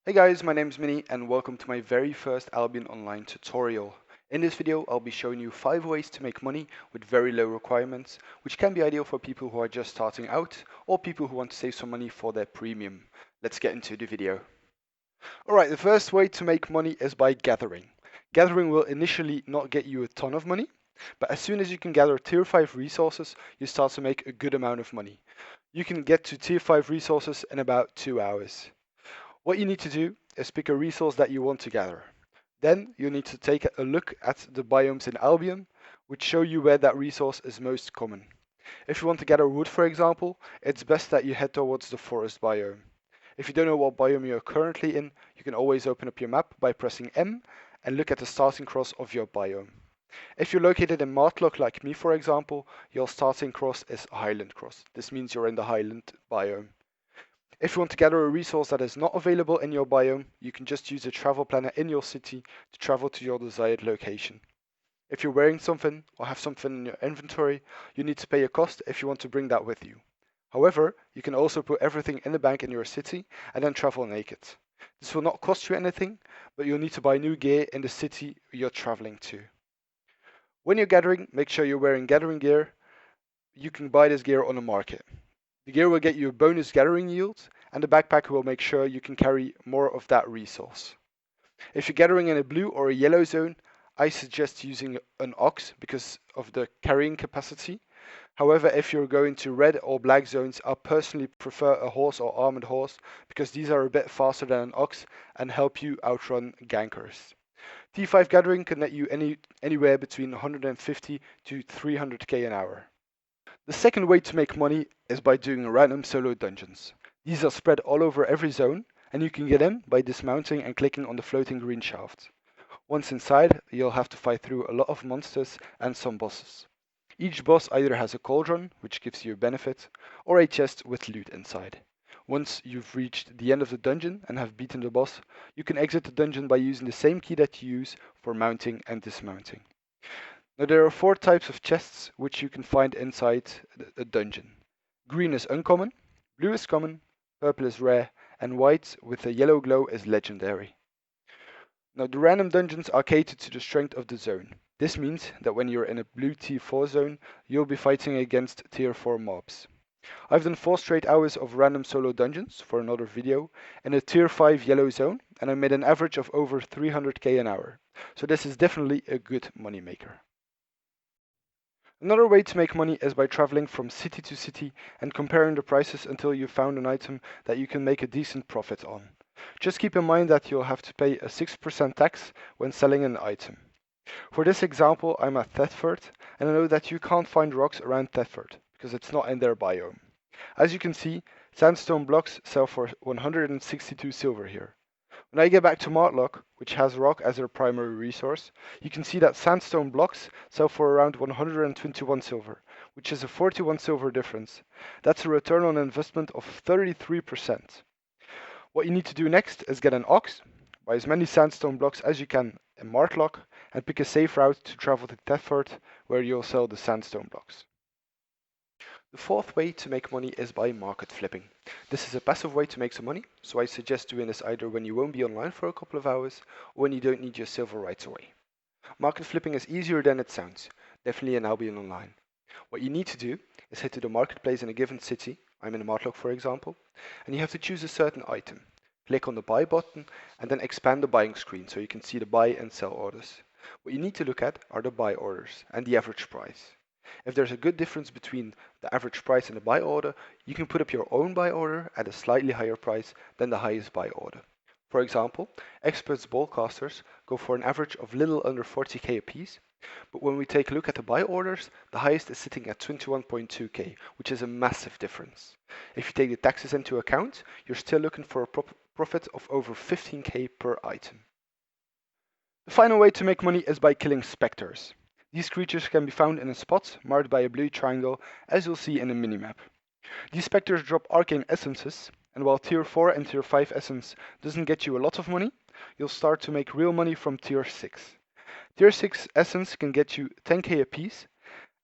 Hey guys, my name is MynyY and welcome to my very first Albion Online tutorial. In this video, I'll be showing you 5 ways to make money with very low requirements, which can be ideal for people who are just starting out or people who want to save some money for their premium. Let's get into the video. Alright, the first way to make money is by gathering. Gathering will initially not get you a ton of money, but as soon as you can gather tier 5 resources, you start to make a good amount of money. You can get to tier 5 resources in about 2 hours. What you need to do is pick a resource that you want to gather. Then you need to take a look at the biomes in Albion, which show you where that resource is most common. If you want to gather wood, for example, it's best that you head towards the forest biome. If you don't know what biome you're currently in, you can always open up your map by pressing M and look at the starting cross of your biome. If you're located in Martlock like me, for example, your starting cross is Highland Cross. This means you're in the Highland biome. If you want to gather a resource that is not available in your biome, you can just use a travel planner in your city to travel to your desired location. If you're wearing something or have something in your inventory, you need to pay a cost if you want to bring that with you. However, you can also put everything in the bank in your city and then travel naked. This will not cost you anything, but you'll need to buy new gear in the city you're traveling to. When you're gathering, make sure you're wearing gathering gear. You can buy this gear on the market. The gear will get you a bonus gathering yield, and the backpack will make sure you can carry more of that resource. If you're gathering in a blue or a yellow zone, I suggest using an ox because of the carrying capacity. However, if you're going to red or black zones, I personally prefer a horse or armored horse because these are a bit faster than an ox and help you outrun gankers. T5 gathering can net you anywhere between 150 to 300k an hour. The second way to make money is by doing random solo dungeons. These are spread all over every zone, and you can get in by dismounting and clicking on the floating green shaft. Once inside, you'll have to fight through a lot of monsters and some bosses. Each boss either has a cauldron, which gives you a benefit, or a chest with loot inside. Once you've reached the end of the dungeon and have beaten the boss, you can exit the dungeon by using the same key that you use for mounting and dismounting. Now there are 4 types of chests which you can find inside a dungeon. Green is uncommon, blue is common, purple is rare, and white with a yellow glow is legendary. Now the random dungeons are catered to the strength of the zone. This means that when you're in a blue tier 4 zone, you'll be fighting against tier 4 mobs. I've done 4 straight hours of random solo dungeons for another video in a tier 5 yellow zone, and I made an average of over 300k an hour. So this is definitely a good money maker. Another way to make money is by traveling from city to city and comparing the prices until you found an item that you can make a decent profit on. Just keep in mind that you'll have to pay a 6% tax when selling an item. For this example, I'm at Thetford, and I know that you can't find rocks around Thetford because it's not in their biome. As you can see, sandstone blocks sell for 162 silver here. When I get back to Martlock, which has rock as their primary resource, you can see that sandstone blocks sell for around 121 silver, which is a 41 silver difference. That's a return on investment of 33%. What you need to do next is get an ox, buy as many sandstone blocks as you can in Martlock, and pick a safe route to travel to Thetford, where you'll sell the sandstone blocks. The fourth way to make money is by market flipping. This is a passive way to make some money, so I suggest doing this either when you won't be online for a couple of hours or when you don't need your silver right away. Market flipping is easier than it sounds, definitely in Albion Online. What you need to do is head to the marketplace in a given city, I'm in Martlock for example, and you have to choose a certain item. Click on the buy button and then expand the buying screen so you can see the buy and sell orders. What you need to look at are the buy orders and the average price. If there's a good difference between the average price and the buy order, you can put up your own buy order at a slightly higher price than the highest buy order. For example, experts ballcasters go for an average of little under 40k a piece, but when we take a look at the buy orders, the highest is sitting at 21.2k, which is a massive difference. If you take the taxes into account, you're still looking for a profit of over 15k per item. The final way to make money is by killing specters. These creatures can be found in a spot marked by a blue triangle, as you'll see in the minimap. These specters drop arcane essences, and while tier 4 and tier 5 essence doesn't get you a lot of money, you'll start to make real money from tier 6. Tier 6 essence can get you 10k a piece,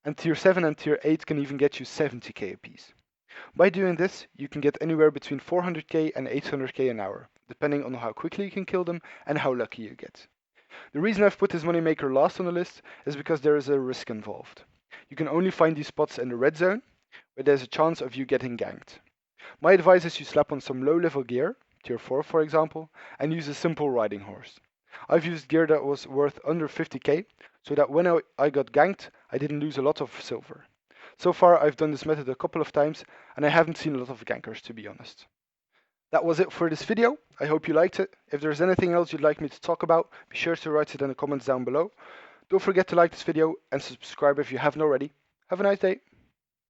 and tier 7 and tier 8 can even get you 70k a piece. By doing this, you can get anywhere between 400k and 800k an hour, depending on how quickly you can kill them and how lucky you get. The reason I've put this moneymaker last on the list is because there is a risk involved. You can only find these spots in the red zone, where there's a chance of you getting ganked. My advice is you slap on some low level gear, tier 4 for example, and use a simple riding horse. I've used gear that was worth under 50k, so that when I got ganked, I didn't lose a lot of silver. So far I've done this method a couple of times, and I haven't seen a lot of gankers to be honest. That was it for this video. I hope you liked it. If there's anything else you'd like me to talk about, be sure to write it in the comments down below. Don't forget to like this video and subscribe if you haven't already. Have a nice day.